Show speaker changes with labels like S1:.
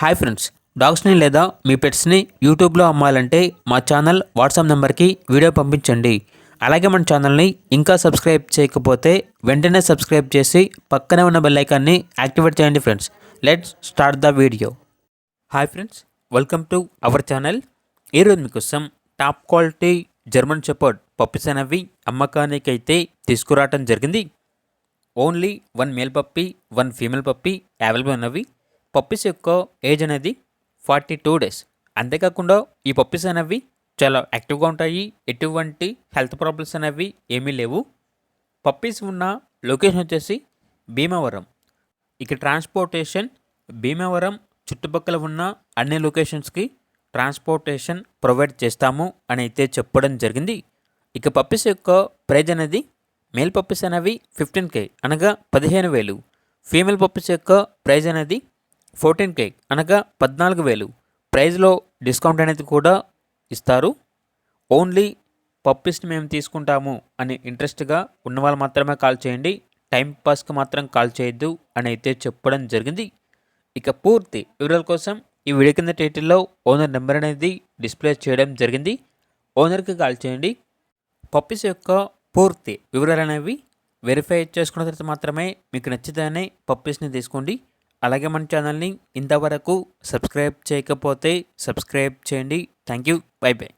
S1: Hi friends, డాగ్స్ని లేదా మీ పెట్స్ని యూట్యూబ్లో అమ్మాలంటే మా ఛానల్ వాట్సాప్ నెంబర్కి వీడియో పంపించండి. అలాగే మన ఛానల్ని ఇంకా సబ్స్క్రైబ్ చేయకపోతే వెంటనే సబ్స్క్రైబ్ చేసి పక్కనే ఉన్న బెల్ ఐకాన్ని యాక్టివేట్ చేయండి friends. Let's start the video. Hi friends, welcome to our channel. ఈరోజు మీకోసం top quality German shepherd puppies అనేవి అమ్మకానికి అయితే తీసుకురావటం జరిగింది. Only 1 male puppy 1 female puppy available ఉన్నవి. పప్పీస్ యొక్క ఏజ్ అనేది 42 డేస్. అంతేకాకుండా ఈ పప్పీస్ అనేవి చాలా యాక్టివ్గా ఉంటాయి. ఎటువంటి హెల్త్ ప్రాబ్లమ్స్ అనేవి ఏమీ లేవు. పప్పీస్ ఉన్న లొకేషన్ వచ్చేసి భీమవరం. ఇక ట్రాన్స్పోర్టేషన్ భీమవరం చుట్టుపక్కల ఉన్న అన్ని లొకేషన్స్కి ట్రాన్స్పోర్టేషన్ ప్రొవైడ్ చేస్తాము అని అయితే చెప్పడం జరిగింది. ఇక పప్పీస్ యొక్క ప్రైజ్ అనేది మేల్ పప్పీస్ అనేవి 15K అనగా 15,000. ఫీమేల్ పప్పీస్ యొక్క ప్రైజ్ అనేది 14K అనగా 14,000. ప్రైజ్లో డిస్కౌంట్ అనేది కూడా ఇస్తారు. ఓన్లీ పప్పీస్ని మేము తీసుకుంటాము అని ఇంట్రెస్ట్గా ఉన్న వాళ్ళు మాత్రమే కాల్ చేయండి. టైం పాస్కి మాత్రం కాల్ చేయొద్దు అని అయితే చెప్పడం జరిగింది. ఇక పూర్తి వివరాల కోసం ఈ వీడియో కింద టైటిల్లో ఓనర్ నెంబర్ అనేది డిస్ప్లే చేయడం జరిగింది. ఓనర్కి కాల్ చేయండి. పప్పీస్ యొక్క పూర్తి వివరాలు అనేవి వెరిఫై చేసుకున్న తర్వాత మాత్రమే మీకు నచ్చితేనే పప్పీస్ని తీసుకోండి. అలాగే మన ఛానల్ని ఇంతవరకు సబ్స్క్రైబ్ చేయకపోతే సబ్స్క్రైబ్ చేయండి. Thank you. By by.